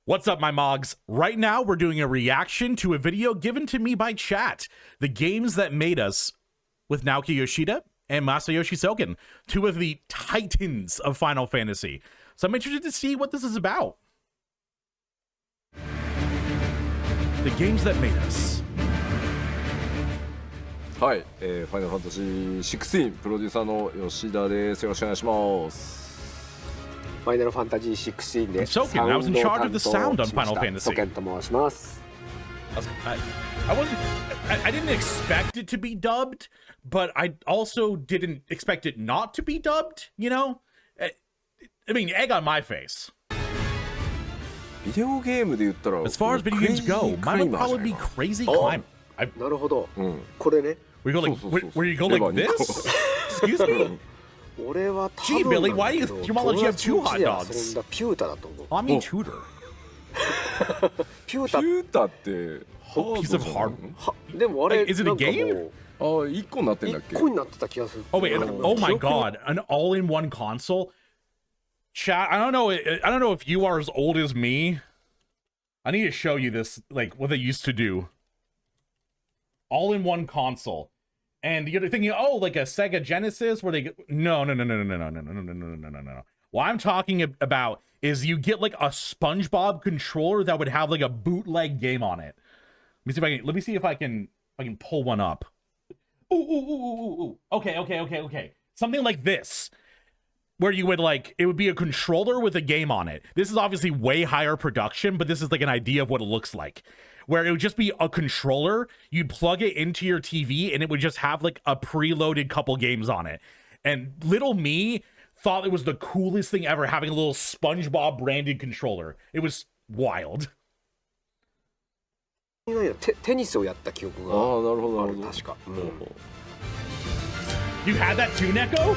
What's up, my mogs? Right now, we're doing a reaction to a video given to me by chat. The Games That Made Us with Naoki Yoshida and Masayoshi Soken, two of the titans of Final Fantasy. So I'm interested to see what this is about. The Games That Made Us. はい、ファイナルファンタジー16プロデューサーの吉田です。よろしくお願いします。ファイナルファンタジー16で Soken, I was in charge of the sound on Final Fantasy. ソケンと申します。I didn't expect it to be dubbed, but I also didn't expect it not to be dubbed, you know? I mean, egg on my face. ビデオゲームで言ったら As far as video games go, mine would probably be Crazy Climber. なるほど。これね。We go like, where you go like this? Excuse me? 俺は多 Gee, 分 Billy, why do you want to let you have two hot dogs? ピュータだと思う。 I mean, tutor. ピュータピュータって Piece of hard. でもあれ Is it a game? あ、1個になってんだっけ？ 1個になってた気がする。 Oh wait, oh my god, an all-in-one console? Chat, I don't know if you are as old as me. I need to show you this, like what they used to do. All-in-one console. And you're thinking, oh, like a Sega Genesis where they no. What I'm talking about is you get like a SpongeBob controller that would have like a bootleg game on it. Let me see if I can pull one up. Ooh. Okay. Something like this. Where you would like, it would be a controller with a game on it. This is obviously way higher production, but this is like an idea of what it looks like. Where it would just be a controller, you'd plug it into your TV, and it would just have like a preloaded couple games on it. And little me thought it was the coolest thing ever, having a little SpongeBob branded controller. It was wild. テニスをやった記憶がある確か。You had that too, Neko?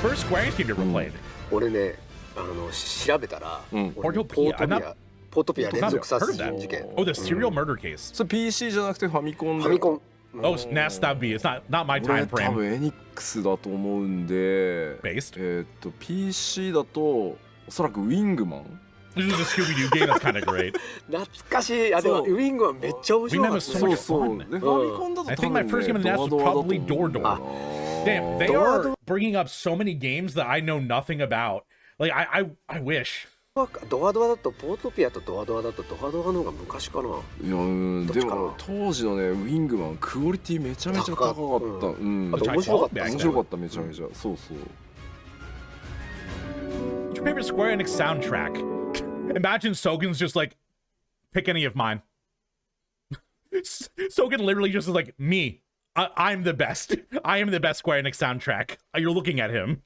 First Square Enix game you ever played? 俺ね、調べたら、ポートピア連続殺人事件。Oh, the serial murder case. それ PC じゃなくてファミコンで。ファミコン。Oh, NES, that'd be. It's not my time 俺多 frame. 分エニックスだと思うんで。Based? PC だとおそらくウィングマン。This is a Scooby-Doo game that's kind of great. 懐かしい。あ、でもウィングはめっちゃ面白かった。そうそう。でファミコンだと I 多 think my 分 first game in ね NES ド was アドアだと probably 思う Door Door. Damn, they are bringing up so many games that I know nothing about. Like, I wish. ドアドアだとポートピアとドアドアだとドアドアの方が昔かな。いやでも当時のねウィングマンクオリティめちゃめちゃ高かった。あと面白かった。面白かっためちゃめちゃ。そうそう。What's your favorite Square Enix soundtrack? Imagine Sogen's just like, pick any of mine. Sogen literally just is like, me. I'm the best. I am the best Square Enix soundtrack. You're looking at him.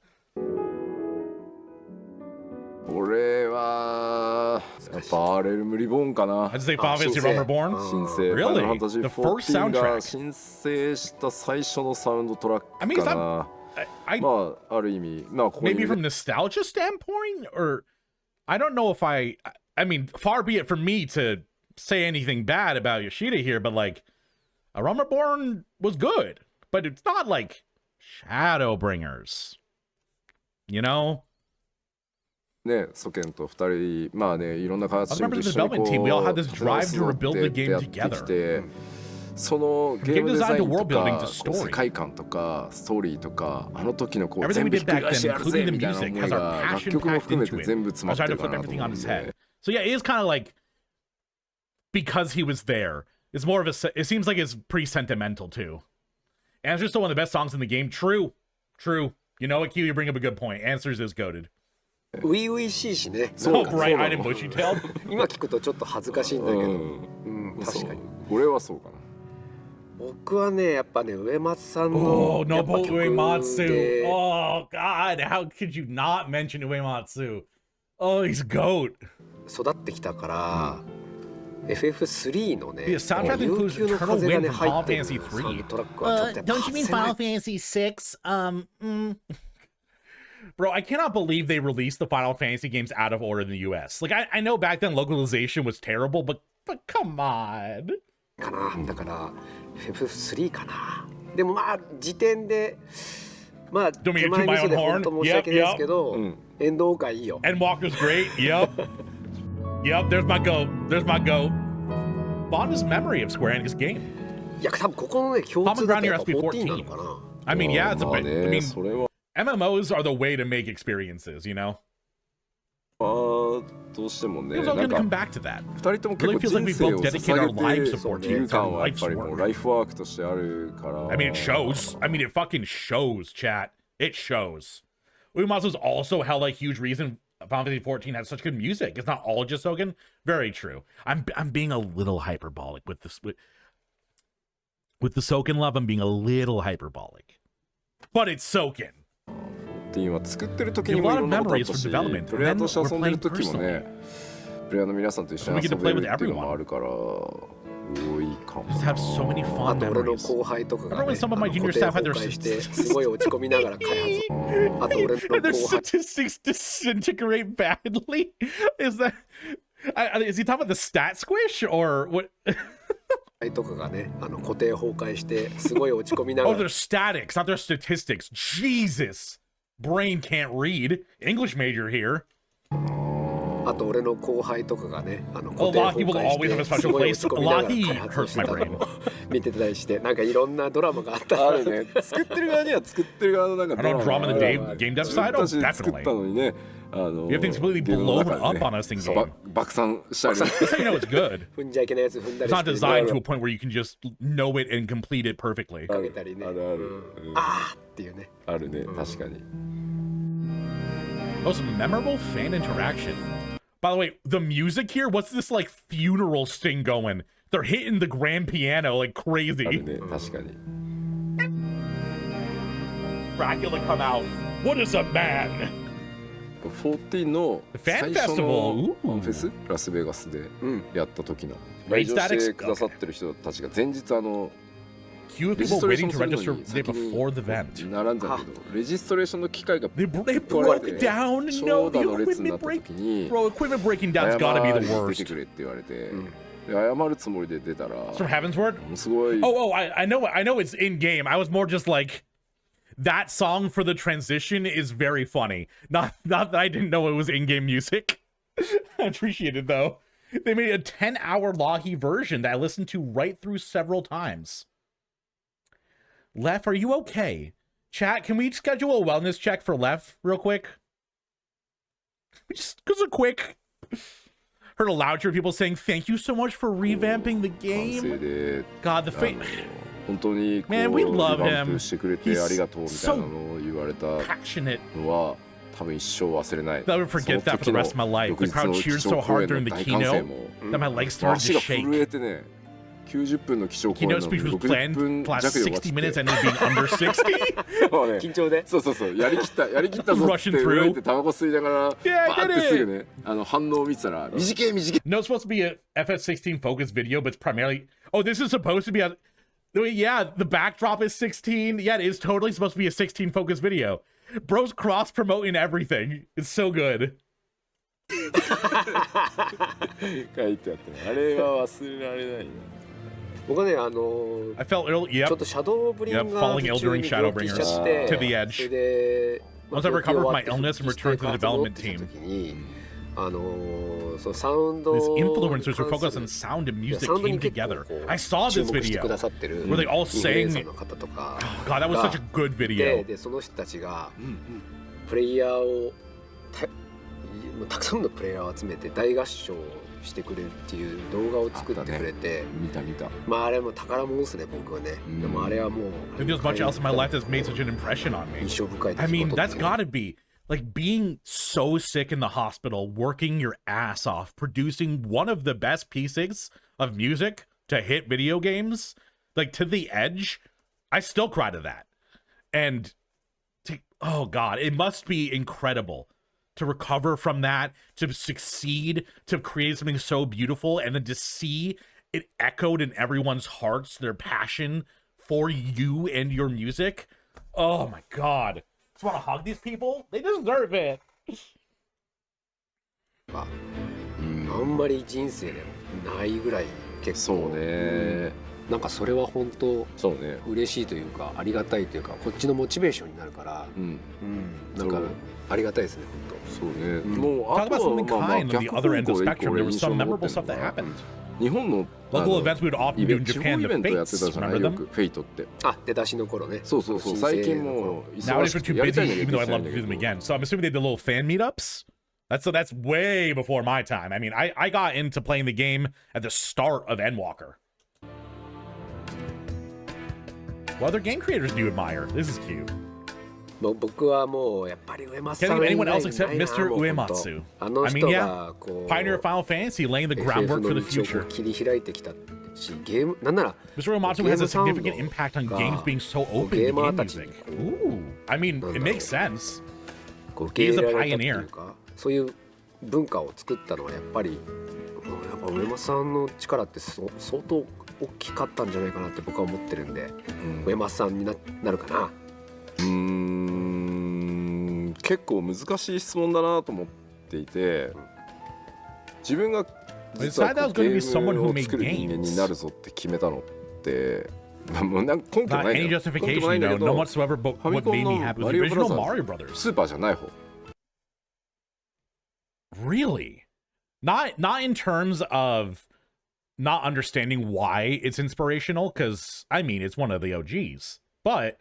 俺はやっぱアレルムリボーンかな。I'd say Final Fantasy Realm Reborn. 新生 Really? ファイナルファンタジー The first 14 が soundtrack. 申請した最初のサウンドトラック I mean, かな。まあある意味まあここに maybe from nostalgia standpoint, or I don't know if I mean, far be it from me to say anything bad about Yoshida here, but like, Realm Reborn was good, but it's not like Shadowbringers, you know? ね、ソケンと2人まあねいろんな開発チームと一緒にこう We all had this drive to rebuild the game やってきてそのゲームデザインとか世界観とかストーリーとかあの時のこう全部ひっくり返してやるぜみたいな思いが楽曲も含めて全部詰まってるかなと思うんで So yeah, it is kind of like because he was there. It's more of a. It seems like it's pretty sentimental too. And it's just one of the best songs in the game. True. You know what, Q? You bring up a good point. Answers is goated. 初々しいしね。So bright-eyed and bushy-tailed. 今聞くとちょっと恥ずかしいんだけど。確かに。俺はそうかな。僕はねやっぱね上松さんの。Oh, Nobuo Uematsu. Oh God, how could you not mention Uematsu? Oh, he's goat. 育ってきたから、FF3 のね、The soundtrack includes Eternal Wind from Final Fantasy 3. Don't you mean Final Fantasy 6? Bro, I cannot believe they released the Final Fantasy games out of order in the US. Like, I know back then localization was terrible, but come on. かな、だから FF3 かな。でもまあ時点でまあ手前味噌で本当申し訳ないですけど、エンドオーカーいいよ。Endwalker's great. Yep. Yep, there's my goat. There's my goat. Fondest memory of Square Enix game. いや多分ここのね共通だとやっぱ14なのかな。I mean, yeah, it's a bit. I mean, MMOs are the way to make experiences, you know. どうしてもね、なんか2人とも結構人生を捧げていう感はやっぱりもうライフワークとしてあるから。I mean, it shows. I mean, it fucking shows, chat. It shows. Uematsu's also held a huge reason Final Fantasy 14 has such good music. It's not all just Soken. Very true. I'm being a little hyperbolic with this with the Soken love. I'm being a little hyperbolic, but it's Soken. 今作ってる時にもいろんなことあったし、プレイヤーとして遊んでる時もね、プレイヤーの皆さんと一緒に遊べるっていうのもあるから多いかも。Just have so many fond memories. 俺の後輩とかがね、some of my junior staff had their してすごい落ち込みながら開発。あと俺の後輩。Their statistics disintegrate badly. Is he talking about the stat squish or what? とかがね、固定崩壊してすごい落ち込みながら。Oh, their statics, not their statistics. Jesus. Brain can't read. English major here. あと俺の後輩とかがね、Locky will always have a special place. Locky hurts my brain. 見てたりして、なんかいろんなドラマがあった。あるね。作ってる側には作ってる側のなんかドラマ。drama in the game dev side? Oh, definitely. 作ったのにね、you have things completely blown up on us in game. 爆散したり。That's how you know it's good. 踏んじゃいけないやつ踏んだりして。It's not designed to a point where you can just know it and complete it perfectly. かけたりね。あるある。あーっていうね。あるね、確かに。Most memorable fan interaction. By the way, the music here, what's this like funeral sting going? They're hitting the grand piano like crazy. あるね、確かに。Dracula come out. What is a man? 14の最初のフェスラスベガスでやった時の来場してくださってる人たちが前日Queue of people waiting to register before the event. 並んだけど、レジストレーションの機械が They broke down. No, the equipment breaking down's gotta be the worst. 出てくれって言われて、謝るつもりで出たら。From Heavensward? すごい。Oh, I know it's in game. I was more just like, that song for the transition is very funny. Not that I didn't know it was in-game music. I appreciate it though. They made a 10-hour Locky version that I listened to right through several times. Lef, are you okay? Chat, can we schedule a wellness check for Lef real quick? Just a quick. Heard a loud cheer of people saying thank you so much for revamping the game. God, the fate. Man, we love him. He's so passionate. I'll never forget that for the rest of my life. The crowd cheered so hard during the keynote that my legs started to shake. 90分の基調講演 Keynote speech was planned to last 60 minutes and then being under 60. 緊張で。そうやりきったぞって震えてタバコ吸いながらバーってすぐね反応を見てたら短い。No, it's supposed to be a FF16 focus video, but it's primarily. Oh, this is supposed to be a. Yeah, the backdrop is 16. Yeah, it is totally supposed to be a 16 focus video. Bro's cross promoting everything. It's so good. 書いてあったあれは忘れられないな。僕ねI felt ill. Yep. ちょっとシャドーブリンガー falling ill during Shadowbringers to the edge. Once I recovered from my illness and returned to the development team, these influencers who focus on sound and music came together. I saw this video where they all sang. Oh, God, that was such a good video. でその人たちがプレイヤーをたくさんのプレイヤーを集めて大合唱してくれるっていう動画を作ってくれて、見た。まああれも宝物ですね僕はね。でもあれはもう。There's much else in my life that's made such an impression on me. 印象深い。I mean, that's gotta be like being so sick in the hospital, working your ass off, producing one of the best pieces of music to hit video games, like to the edge. I still cry to that, and oh God, it must be incredible. To recover from that, to succeed, to create something so beautiful, and then to see it echoed in everyone's hearts, their passion for you and your music. Oh my God. Just want to hug these people? They deserve it. あんまり人生でないぐらい結構。そうね。なんかそれは本当そうね嬉しいというかありがたいというかこっちのモチベーションになるから、なんかありがたいですね本当。そうね。もう Talk about something kind on the other end of the spectrum. There was some memorable stuff that happened. 日本の local events we would often do in Japan. The Fates, remember them? フェイトって。あ、出だしの頃ね。そうそうそう。最近もう nowadays we're too busy, even though I'd love to do them again. So I'm assuming they did little fan meetups. That's way before my time. I mean, I got into playing the game at the start of Endwalker. What other game creators do you admire? This is cute. 僕はもうやっぱり上松さん Can't think of anyone else except Mr. Uematsu. あの I mean, 人 yeah, がこう pioneer Final Fantasy, laying the groundwork for the future. 切り開いてきたし、ゲームなんなら Mr. Uematsu has a significant impact on games being so open to game music. Ooh, I mean, it makes sense. 受け入れられたっていうか、そういう文化を作ったのはやっぱりやっぱ上松さんの力って相当大きかったんじゃないかなって僕は思ってるんで、上松さんになるかな。結構難しい質問だなと思っていて、自分が実はゲームを作る人間になるぞって決めたのってもうなんか根拠ないんだよ。根拠ないんだけど、ファミコンのマリオブラザーズスーパーじゃない方。Really? Not in terms of not understanding why it's inspirational, because I mean it's one of the OGs, but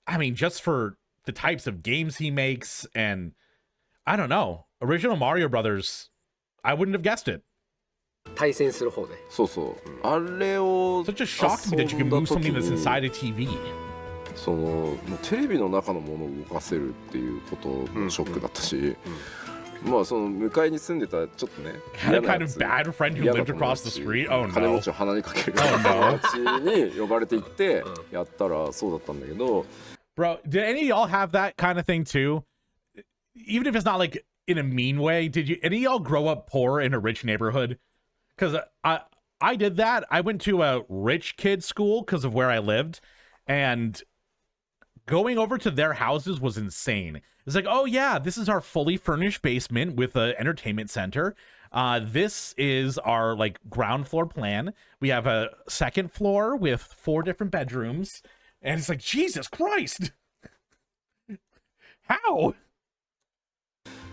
I mean just for the types of games he makes, and I don't know, original Mario Brothers, I wouldn't have guessed it. 対戦する方ね。そうそう。あれを So it just shocked me that you can move something that's inside a TV. そのもうテレビの中のものを動かせるっていうこともショックだったし、まあその向かいに住んでたちょっとね、had a kind of bad friend who lived across the street. Oh no. 金持ちを鼻にかける友達に呼ばれて行ってやったらそうだったんだけど。Bro, did any of y'all have that kind of thing too? Even if it's not like in a mean way, did you any of y'all grow up poor in a rich neighborhood? Because I did that. I went to a rich kid school because of where I lived, and going over to their houses was insane. It's like, oh yeah, this is our fully furnished basement with an entertainment center. This is our like ground floor plan. We have a second floor with 4 different bedrooms. And it's like, Jesus Christ! How?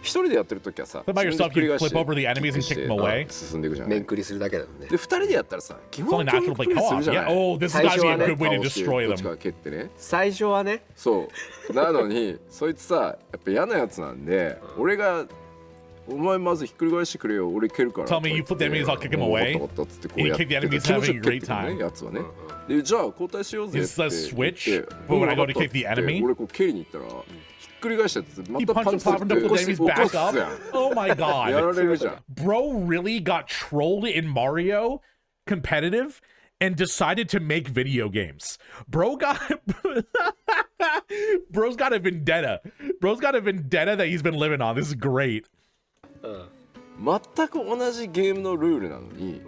一人でやってるときはさ、 by yourself, you flip over the enemies and kick them away. 進んでいくじゃん。面繰りするだけだもんね。で、二人でやったらさ、基本は協力プレイするじゃない。Oh, this is actually a good way to destroy them. 最初はね。そう。なのに、そいつさ、やっぱ嫌なやつなんで、俺がお前まずひっくり返してくれよ、俺蹴るから。Tell me you flip the enemies, I'll kick them away. And you kick the enemies, having a great time. やつはね。で、じゃあ交代しようぜって。Is this a switch? But when I go to kick the enemy? 俺こう蹴りに行ったら、ひっくり返したやつま He たパン punched チ the top する and って the enemies back up. Oh my や god. られるじゃん。 Bro really got trolled in Mario competitive and decided to make video games. Bro's got a vendetta. Bro's got a vendetta that he's been living on. This is great. 全く同じゲームのルールなのに、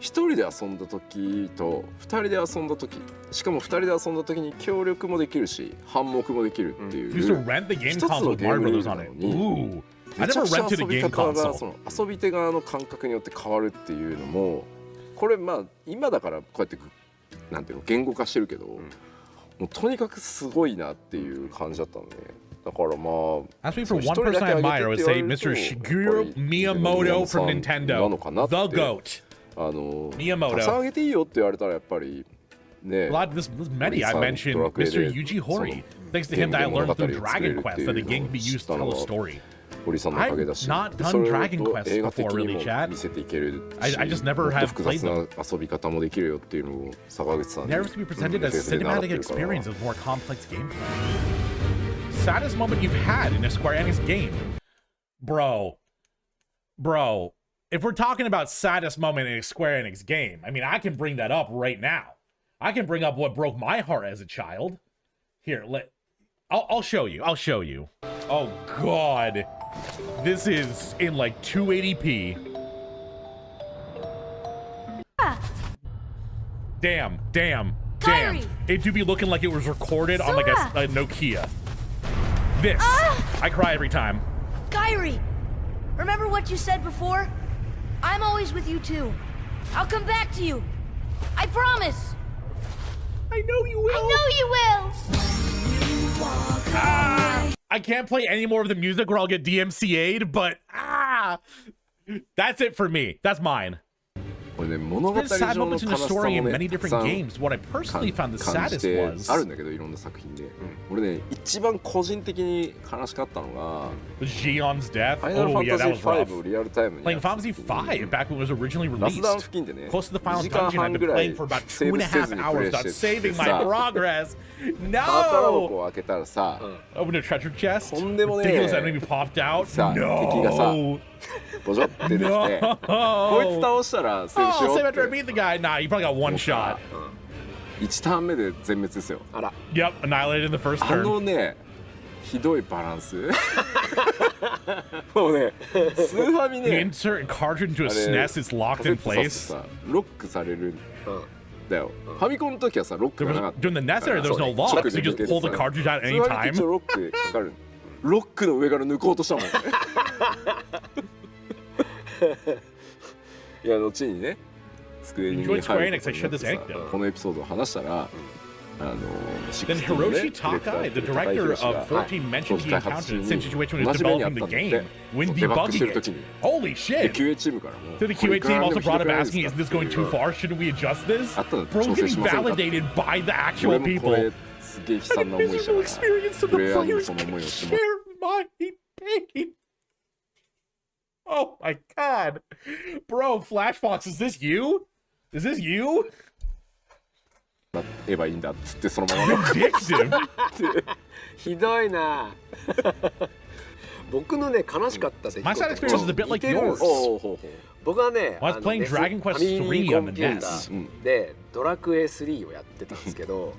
一人で遊んだ時と二人で遊んだ時、しかも二人で遊んだ時に協力もできるし反目もできるっていう。You used to rent the game console with Mario Brothers on it. Ooh. I never rented a game console. その遊び手側の感覚によって変わるっていうのも、これまあ今だからこうやってなんていうの言語化してるけど、もうとにかくすごいなっていう感じだったのね。だからまあ As for one person I admire, I would say Mr. Shigeru Miyamoto from Nintendo, the GOAT. Miyamoto. たくさんあげていいよって言われたらやっぱりね。A lot of this many I mentioned Mr. Yuji Horii. Thanks to him that I learned through Dragon Quest that the game can be used to tell a story. I've not done Dragon Quest before, really, chat. I just never have played them. Never to be presented as cinematic experience with more complex gameplay. Saddest moment you've had in a Square Enix game? Bro, if we're talking about saddest moment in a Square Enix game, I mean, I can bring that up right now. I can bring up what broke my heart as a child. Here, I'll show you. Oh, God. This is in like 280p. Damn. Kyrie. It do be looking like it was recorded on like a Nokia. This. I cry every time. Kyrie, remember what you said before? I'm always with you too. I'll come back to you. I promise. I know you will. I know you will. I can't play any more of the music or I'll get DMCA'd, but that's it for me. That's mine. There's sad moments in the story in many different games. What I personally found the saddest was あるんだけどいろんな作品で、俺ね一番個人的に悲しかったのが Xion's death. Final Oh yeah, that Fantasy was rough. 5をリアルタイムに Playing Final Fantasy 5 back when it was originally ラスダン released. 付近でね Close to the final 2時間 dungeon, I've 半 been ぐら playing い for about セーブ 2.5 せずにプ hours レイ without して saving て my さ progress. 宝箱 No! を開けたらさ Open a treasure chest. とんでもね Ridiculous enemy popped out. さ敵がさ No! ボジョって出てきて No! こいつ倒したらセーブし Oh, よう save って after I beat the guy. Nah, you probably got one shot. 1ターン目で全滅ですよあら Yep, annihilated in the first あの turn. ねひどいバランスもうねスーファミ You ね insert a cartridge into a あれ SNES, it's locked カセ in ット挿 place. すとさロックされるんうんだよファミコンの時はさロック There がなか was, った during the NES era, there was no そう lock, 直 so you で just 抜けて pull the さ cartridge out スーファミ anytime. って一応ロックかかるロックの上から抜こうとしたもんいや後にねスクエニに Enjoyed 入 Square る Enix, I shared this さ anecdote. このエピソードを話したらThen Hiroshi Takai, the director of 14, mentioned he encountered the same situation when he was developing the game when debugging it. Holy で shit! QA チームからも So the QA team also brought up asking, is this going too far? Shouldn't we adjust this? Bro's getting validated by the 俺 actual もこ people. れすげえ悲 And 惨 a な思いした miserable から experience so the プレイヤーにも players その can 思いをしても share my pain. Oh my god. Bro, Flashbox, is this you? Is this you? らえばいいんだっつってそのまま Addictive. ひどいな僕のね悲しかった出来 My 事 side experience is a bit like 似てるんです yours. よおうほうほう僕はね I was playing Dragon Quest 3 on the NES. でドラクエ3をやってたんですけど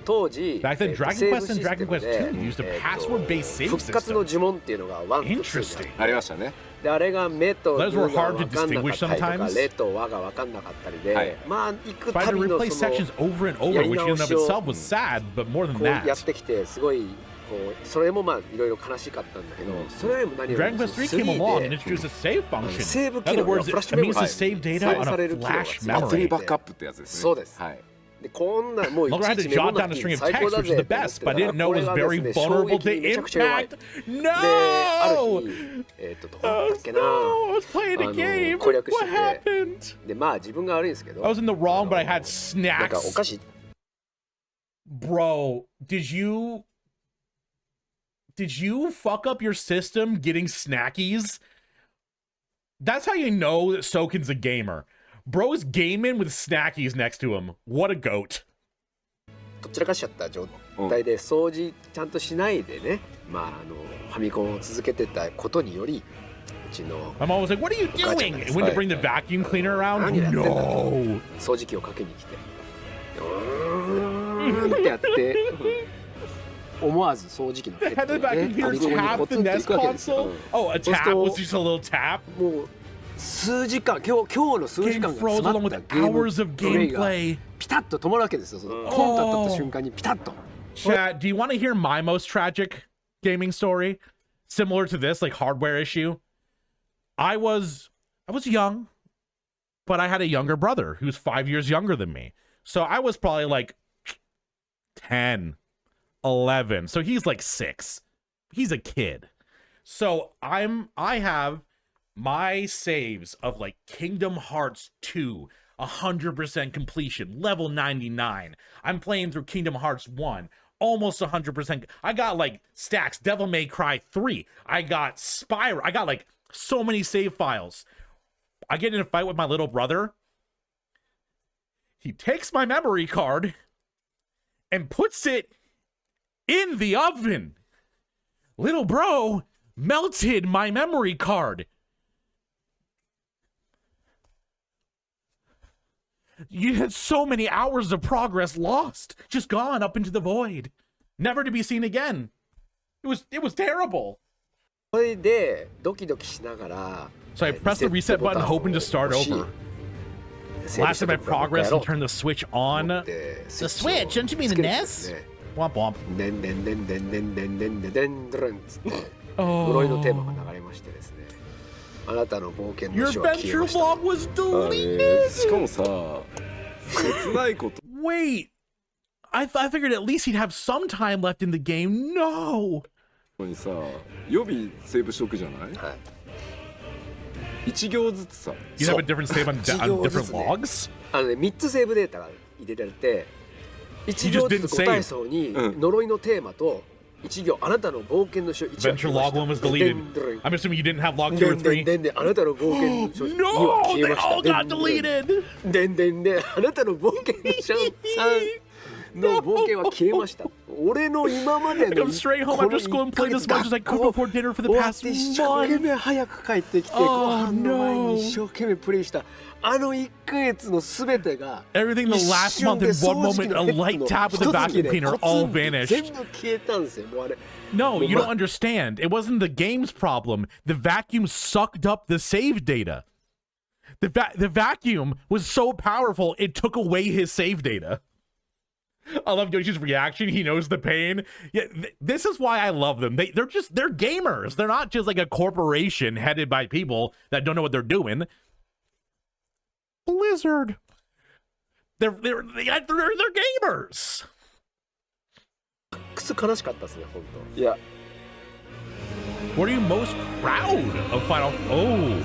当時 Back then, Dragon Quest and Dragon Quest 2 used a password-based save 復活の system. 呪文っていうのが1と2 Interesting. ありましたねであれが目とル Those were が hard to 分かんなかったりとか distinguish sometimes. レと和が分かんなかったりで、はいまあ行く Tried た to びの replace その sections over and over, which in and of itself was sad, but more than こうやっ that. てきてすごいこうそれもまあいろいろ悲しかったんだけどそれよりも何より Dragon も Quest 3 came along and introduced a save function. セーブ In 機 other 能が words, フラッシ it ュメモ means リ to save data 再 on され a る機能が flash バッテリ memory. ーバックアップってやつですねそうですはいでこんなもうい Longer ち I い had ち to メモ jot な down く a て string of 最高 text, だ which is ぜ the と思っ best, て but た I ら didn't know こ it れ was がで very すね衝 vulnerable 撃 to にめちゃくちゃ弱い impact. である No! 日どこだったっけな Oh, I was playing a game. 攻略して What て happened? でまあ自分が悪いんですけど I was in the wrong, but I had なんかお snacks. 菓子 Bro, did you fuck up your system getting snackies? That's how you know that Soken's a gamer. Bro's gaming with snackies next to him. What a goat. どっちらかしちゃった状態で掃除ちゃんとしないでねまあファミコンを続けてたことによりうちの My mom was like, what are you doing? And when to bring the vacuum cleaner around? No. 掃除機をかけに来てってやって思わず掃除機のヘッ Had ド the が vacuum ねファ cleaner ミコンに tap ポ the ツンとい NES くわけですよ console? Oh, a tap was just a little tap? もう数時間今日の数時 Game 間が froze 詰 along ま with ったゲーム hours of プレイが gameplay. ピタッと止まるわけですよそのコンタクトった瞬間にピタッと Chat, do you want to hear my most tragic gaming story? Similar to this, like hardware issue? I was young, but I had a younger brother who's 5 years younger than me. So I was probably like 10, 11. So he's like 6. He's a kid. So I have my saves of like Kingdom Hearts 2, 100% completion, level 99. I'm playing through Kingdom Hearts 1, almost 100%. I got like stacks, Devil May Cry 3. I got Spyro. I got like so many save files. I get in a fight with my little brother. He takes my memory card and puts it in the oven. Little bro melted my memory card. You had so many hours of progress lost, just gone up into the void, never to be seen again. It was terrible. それでドキドキしながら So I pressed the reset button, hoping to start over. Blasted my progress and turned the switch on. The switch? Don't you mean the NES? Womp womp. でんでんでんでんでんでんでんでんでんでんっつって呪いのテーマが流れましてですねあなたの冒険の Your 書は消え adventure ました log was しか deleted. もさ切ないこと Wait, I figured at least he'd have some time left in the game. No. にさ予備セーブしとくじゃない、はい、1行ずつさ You have a different save on different logs? 3つセーブデータが入れられて1行ずつ答えそうに呪いのテーマと1行あなたの冒険の書1 Venture log 1 was deleted. I'm assuming you didn't have log 2 or 3. であなたの冒険の書2は No, 消え they ました all got deleted. であなたの冒険の書3の冒険は消えました俺の今まで I の come straight home after school and played as much as I could before dinner for the 終わっ past て一生懸 month. 命早く帰ってきて Oh, ご飯の前 no. に一生懸命プレイしたあの1ヶ月の全てが Everything the last month in one moment, a light tap with a vacuum cleaner, all 全 vanished. 部消えたんですよもうあれ No, you don't understand. It wasn't the game's problem. The vacuum sucked up the save data. The vacuum was so powerful, it took away his save data. I love Yoshi's reaction. He knows the pain. Yeah, this is why I love them. They're gamers. They're not just like a corporation headed by people that don't know what they're doing. Blizzard. They're gamers. くす悲しかったですね本当いや What are you most proud of Final? Oh,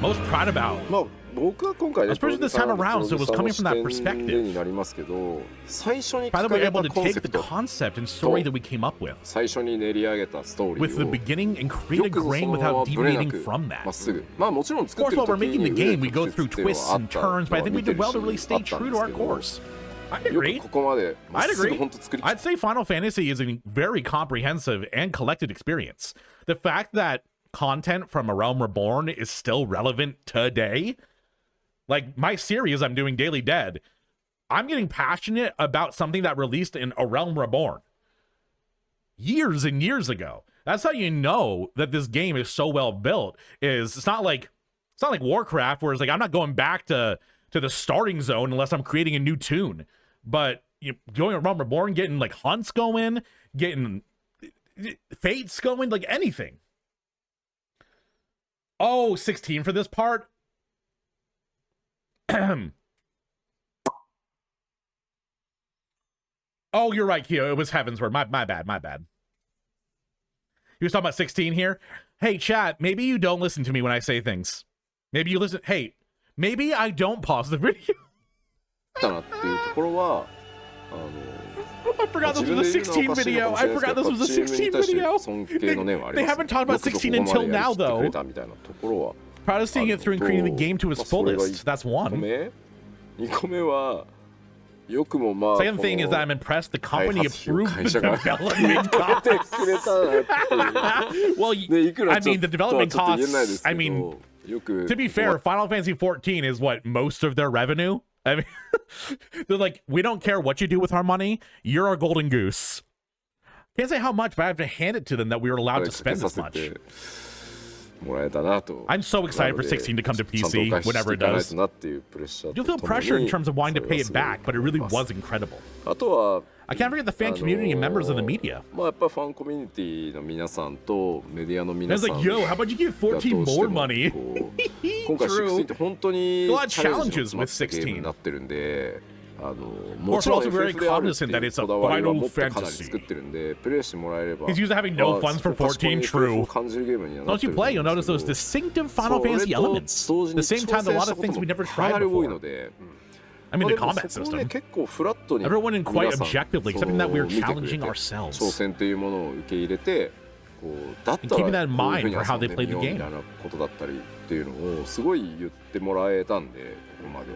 most proud about? まあ僕は今回ね Especially this time around, so it was coming from that プロデューサーの視点で perspective. になりますけど最初に By 書 the か way, れ able た to コン take セ the プト concept and story that we came up with 最初に練り上げたストーリ with the ーを beginning and create a よくそ grain のまま without ブレな deviating く from ま that. っすぐまあもちろん Of 作っ course, てる while we're 時 making the に game, we go 紆 through 余曲折 twists はあ and った turns, but I のは think we 見て did る well to し really あ stay ったん true で to す our けど course. I よく agree. ここまでまっ I'd すぐ agree. 本当作り I'd say Final Fantasy is a very comprehensive and collected experience. The fact that content from A Realm Reborn is still relevant today, like my series I'm doing Daily Dead, I'm getting passionate about something that released in A Realm Reborn years and years ago. That's how you know that this game is so well built. It's not like Warcraft, where it's like I'm not going back to the starting zone unless I'm creating a new tune. But going A Realm Reborn, getting like hunts going, getting fates going, like anything. Oh, 16 for this part. Oh, you're right, Kyo. It was Heavensward. My bad. He was talking about 16 here. Hey, chat, maybe you don't listen to me when I say things. Maybe you listen. Hey, maybe I don't pause the video. なっていうところは I forgot this was a 16 video. I forgot this was a 16 video. 尊敬の念はあり They ます haven't talked about 16 until now, よくぞここまでやりきってくれ though. たみたいなところは Proud of seeing it through and creating the game to its fullest. That's 1個 one. 目2個目はよくもまあ Second thing is that I'm impressed the company 開発費を approved 会 the 社が development 出て costs. くれたなっていう Well, ねいくら I ちょ mean, っ the とは development ちょっと言えないです costs. け I mean, どよく to be fair, Final Fantasy 14 is what most of their revenue. I mean, they're like, we don't care what you do with our money. You're our golden goose. Can't say how much, but I have to hand it to them that we were allowed to かけ spend さ this せ much. てもらえたなと I'm so excited for 16 to come to ちゃんとお PC 返しし whenever てい it かない does. となっていうプレッシャー You'll と feel とも pressure in に terms of wanting to それ pay は it すごい back, but it really 思います was incredible. あとは I can't forget the fan community and members of the media. まあやっぱファンコミュニティの皆さんとメディアの And 皆 it's さん like, yo, how about you get がどう 14して more も money? こう今回 True. 16って本当に A lot of チャレンジ challenges の with 詰まったゲームに 16. なってるんでも course, ちろん we're also very FF であるって cognizant that いう it's a こだわりは Final 持ってかなり Fantasy. 作ってるんでプレイしてもらえれば He's used to having no あ funds for そこに 14, FF を true. 感じるゲームにはなっ Once て you ると思 play, うん you'll です notice けど those distinctive Final それ Fantasy と elements. 同時 The に same 挑 time, a 戦 lot した of こと things も we never かな tried り多いの before. で I mean, まあ the でも combat そこをね system. 結構フラットに Everyone in quite 皆さん objectively, その accepting that we were 見てくれて challenging ourselves. 挑戦というものを受け入れてこうだった And keeping ら that in こういう mind ふうに for how 遊んで they み played the ようみ game. たいなことだったりっていうのをすごい言ってもらえたんでここまでだ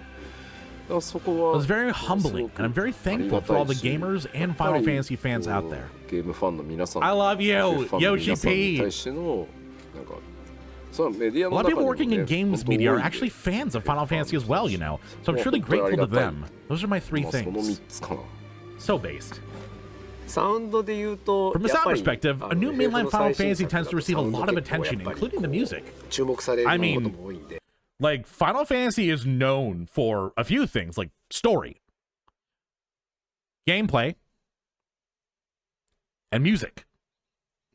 からそこ It は was very humbling, and I'm very thankful for all the gamers and Final Fantasy fans out there. ゲームファンの皆さん I love you, ファンの皆さんに Yoshi 対 P. してのなんかそのメディア A の lot 中 of に people も working ね in games 本当 media 多 are いんで actually fans of Final Fantasy as well, you know. So I'm もう truly 本当にあり grateful が to たい them. Those are my three まあその things. 3つかな So based. サウンドで言うと From a やっ sound ぱり perspective, a new mainline Final Fantasy tends to receive a lot of attention, including the music. 注目される I こ mean- とも多いんで Like, Final Fantasy is known for a few things, like story, gameplay, and music.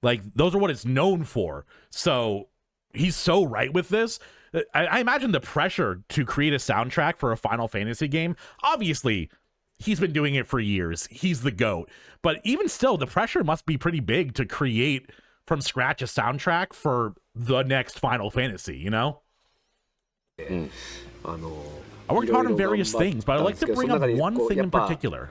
Like, those are what it's known for. So, he's so right with this. I imagine the pressure to create a soundtrack for a Final Fantasy game. Obviously, he's been doing it for years. He's the GOAT. But even still, the pressure must be pretty big to create from scratch a soundtrack for the next Final Fantasy, you know? I worked hard on various things, but I'd like to bring up one thing in particular.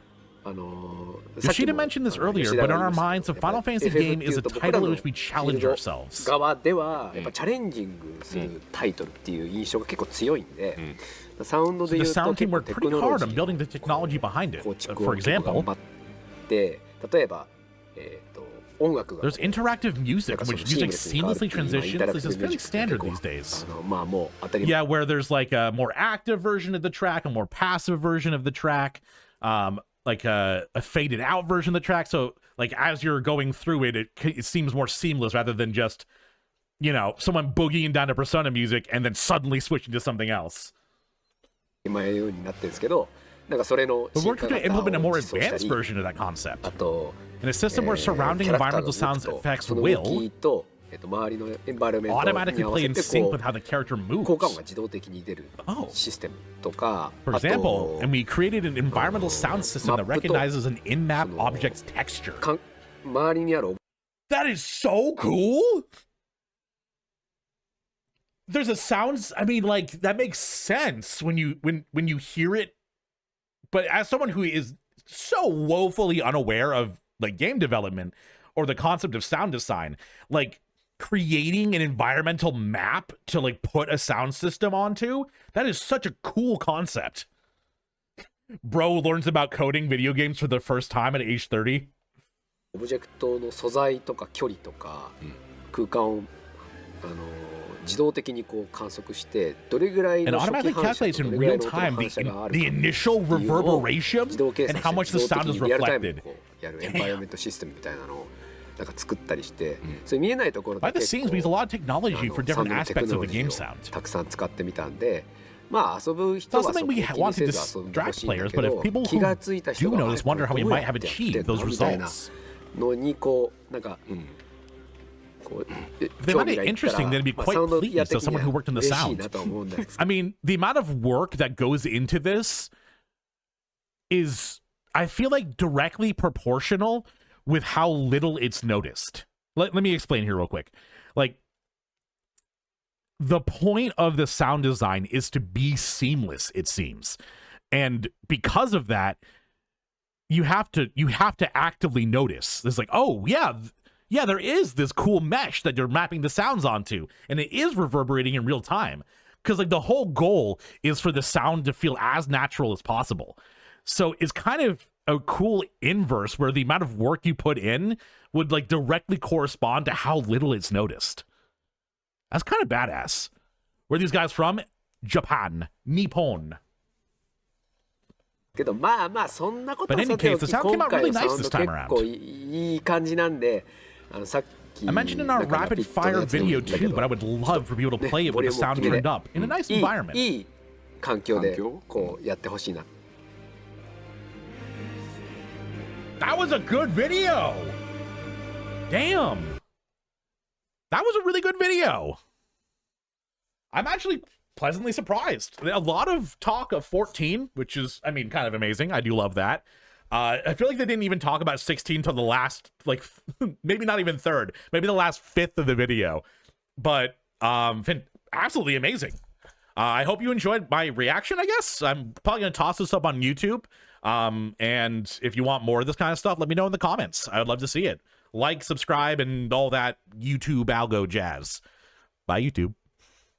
Yoshida mentioned this earlier, but in our minds, a Final Fantasy game is a title in which we challenge ourselves. 側ではやっぱチャレンジングするタイトルっていう印象が結構強いんで、サウンドで The 言うと sound 結 team 構 worked テク pretty ノロ hard ジ on ー building the technology behind it. 構築 For を結構 example, 頑張って例えば音楽が there's interactive music in which music seamlessly transitions. This is fairly standard these days. まあもう当たり前 Yeah, where there's like a more active version of the track, a more passive version of the track, like a faded out version of the track. So like as you're going through it, it seems more seamless rather than just, you know, someone boogieing down to Persona music and then suddenly switching to something else. 今やるようになってるんですけど、なんかそれの But 進 we're 化 going to 型 implement a を more 実装した advanced り、 version of that concept. あと In a system where surrounding キャラクター environmental が sounds 動くと effects その動 will きと周りのエンバイロメントに automatically 合わ play せ in て sync こ with how the character う効果音 moves. が自動的に出る Oh. システムとか、 For あと example, and we created an environmental sound system that recognizes an in-map object's texture. 周りにある That is so cool. There's a sounds, I mean, like that makes sense when you hear it. But as someone who is so woefully unaware of like game development or the concept of sound design, like creating an environmental map to like put a sound system onto, that is such a cool concept. Bro learns about coding video games for the first time at age 30. オブジェクトの素材とか距離とか、空間を自動的にこう観測してどれぐらい And の初期 automatically 反射 calculates とど in れぐらい real の音の time 反射がある the か initial っていうのを reverberation 自動計 and 算 how し much て the 自動 sound 的 is にリアルタイム reflected. でこうやるエンバイロメントシステムみたいなのをなんか作ったりして、それ見えないところ By で the 結 scenes, we use a 構 lot of technology for サウン different ドのテク aspects ノ of ロ the ジ game ー sound. をたくさん使ってみたんで、まあ遊ぶ人は It's not そ something こを we 気に want せ to ず遊んでほ distract しいんだ players, け but ど if people 気がついた who 人 do が notice wonder how we どう might や have ってやってん achieved の those みたいな results. のにこうなんか、こう They 興 might 味 be がいったら interesting, they'd be まあ quite サウンドやっ pleased て as きに someone who は worked in the 嬉しい sound. なとは思うんです I mean, the amount of work that goes into this is, I feel like, directly proportional with how little it's noticed. Let me explain here real quick. Like, the point of the sound design is to be seamless, it seems. And because of that, you have to actively notice. It's like, oh, yeah, there is this cool mesh that you're mapping the sounds onto, and it is reverberating in real time. Because like the whole goal is for the sound to feel as natural as possible. So it's kind of a cool inverse where the amount of work you put in would like directly correspond to how little it's noticed. That's kind of badass. Where are these guys from? Japan. Nippon. けどまあまあそんなことは But in さ any てお case, the き sound came 今 out 回 really のサ nice ウン this ド time 結 around. 構いい感じなんでさっき I mentioned in な our んかラピ rapid ッドの fire やつでも video 言ったけ too, ど but I would love for people to play it with the sound turned up in a nice い environment. い環境で環境こうやってほしいな That was a good video. Damn. That was a really good video. I'm actually pleasantly surprised. A lot of talk of 14, which is, I mean, kind of amazing. I do love that. I feel like they didn't even talk about 16 till the last, like, maybe not even third, maybe the last fifth of the video. But absolutely amazing. I hope you enjoyed my reaction, I guess. I'm probably going to toss this up on YouTube. And if you want more of this kind of stuff, let me know in the comments. I would love to see it. Like, subscribe, and all that YouTube algo jazz. Bye, YouTube.